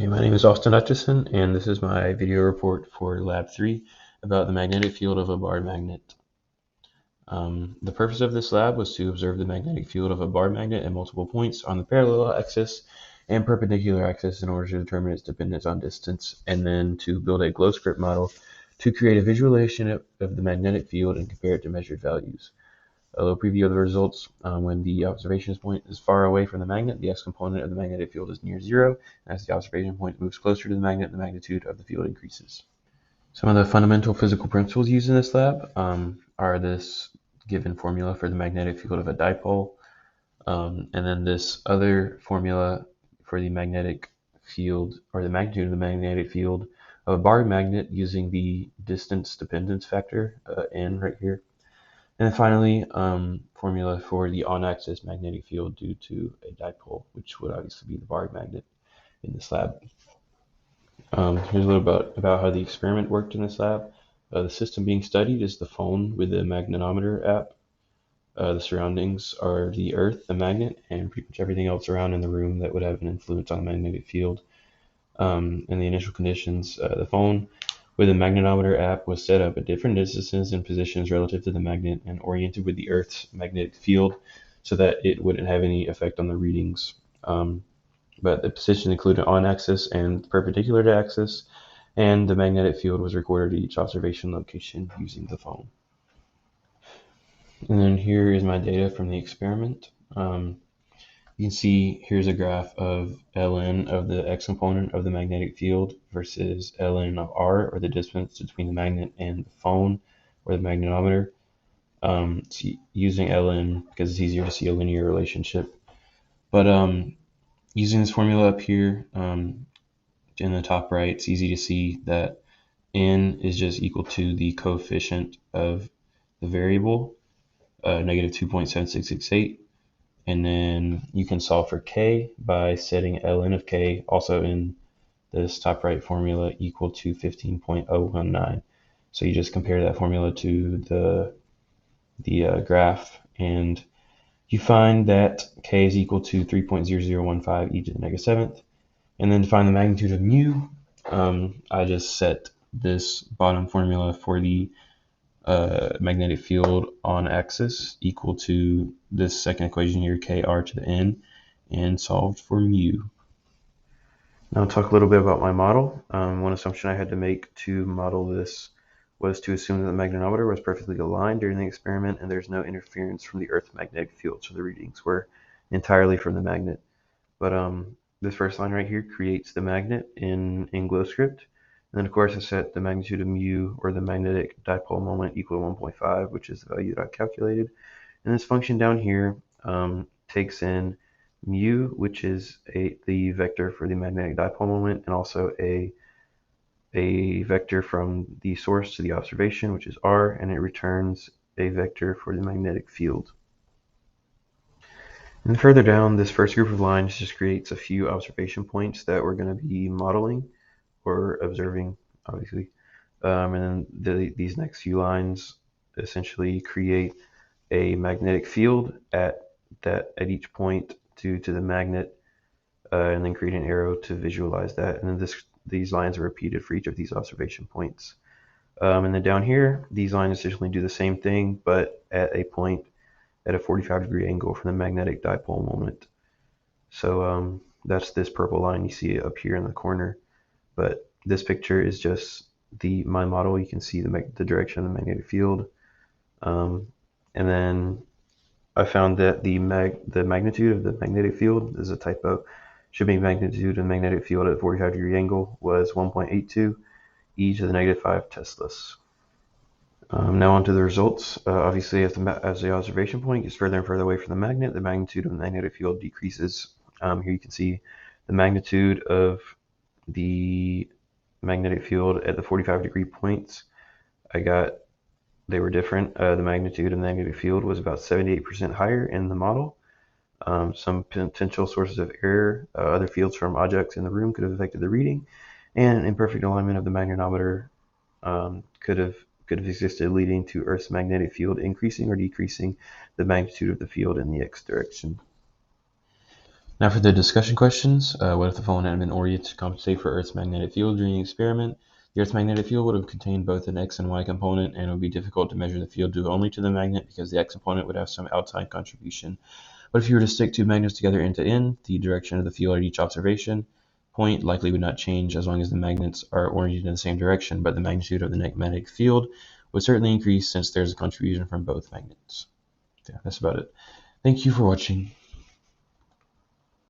Hey, my name is Austin Hutchison, and this is my video report for Lab 3 about the magnetic field of a bar magnet. The purpose of this lab was to observe the magnetic field of a bar magnet at multiple points on the parallel axis and perpendicular axis in order to determine its dependence on distance, and then to build a glow script model to create a visualization of the magnetic field and compare it to measured values. A little preview of the results. When the observation point is far away from the magnet, the x component of the magnetic field is near zero. As the observation point moves closer to the magnet, the magnitude of the field increases. Some of the fundamental physical principles used in this lab are this given formula for the magnetic field of a dipole, and then this other formula for the magnetic field, or the magnitude of the magnetic field of a bar magnet using the distance dependence factor, n right here. And then finally, formula for the on-axis magnetic field due to a dipole, which would obviously be the bar magnet in this lab. Here's a little about how the experiment worked in this lab. The system being studied is the phone with the magnetometer app. The surroundings are the Earth, the magnet, and pretty much everything else around in the room that would have an influence on the magnetic field. In the initial conditions, the phone with the magnetometer app was set up at different distances and positions relative to the magnet and oriented with the Earth's magnetic field so that it wouldn't have any effect on the readings. But the position included on axis and perpendicular to axis, and the magnetic field was recorded at each observation location using the phone. And then here is my data from the experiment. You can see here's a graph of ln of the x component of the magnetic field versus ln of r, or the distance between the magnet and the phone or the magnetometer. So using ln because it's easier to see a linear relationship. But using this formula up here in the top right, it's easy to see that n is just equal to the coefficient of the variable, negative 2.7668. And then you can solve for k by setting ln of k also in this top right formula equal to 15.019. So you just compare that formula to the graph, and you find that k is equal to 3.0015 e to the negative 7th. And then to find the magnitude of mu, I just set this bottom formula for the magnetic field on axis equal to this second equation here, kr to the n, and solved for mu. Now I'll talk a little bit about my model. One assumption I had to make to model this was to assume that the magnetometer was perfectly aligned during the experiment and there's no interference from the Earth's magnetic field, so the readings were entirely from the magnet. But this first line right here creates the magnet in GlowScript. And then of course I set the magnitude of mu, or the magnetic dipole moment, equal to 1.5, which is the value that I calculated. And this function down here takes in mu, which is the vector for the magnetic dipole moment, and also a vector from the source to the observation, which is r, and it returns a vector for the magnetic field. And further down, this first group of lines just creates a few observation points that we're going to be modeling or observing, obviously. And then these next few lines essentially create a magnetic field at each point due to the magnet, and then create an arrow to visualize that. And then these lines are repeated for each of these observation points. And then down here, these lines essentially do the same thing, but at a point at a 45-degree angle from the magnetic dipole moment. So that's this purple line you see up here in the corner. But this picture is just my model. You can see the direction of the magnetic field. And then I found that the magnitude of the magnetic field is a typo. Should be magnitude of the magnetic field at a 45-degree angle was 1.82 e to the negative 5 teslas. Now on to the results. Obviously, as the observation point gets further and further away from the magnet, the magnitude of the magnetic field decreases. Here you can see the magnitude of the magnetic field at the 45-degree points. They were different. The magnitude of the magnetic field was about 78% higher in the model. Some potential sources of error, other fields from objects in the room could have affected the reading, and imperfect alignment of the magnetometer could have existed, leading to Earth's magnetic field increasing or decreasing the magnitude of the field in the x direction. Now for the discussion questions, what if the phone hadn't been oriented to compensate for Earth's magnetic field during the experiment? The Earth's magnetic field would have contained both an X and Y component, and it would be difficult to measure the field due only to the magnet because the X component would have some outside contribution. But if you were to stick two magnets together end to end, the direction of the field at each observation point likely would not change as long as the magnets are oriented in the same direction, but the magnitude of the magnetic field would certainly increase since there's a contribution from both magnets. Yeah, that's about it. Thank you for watching.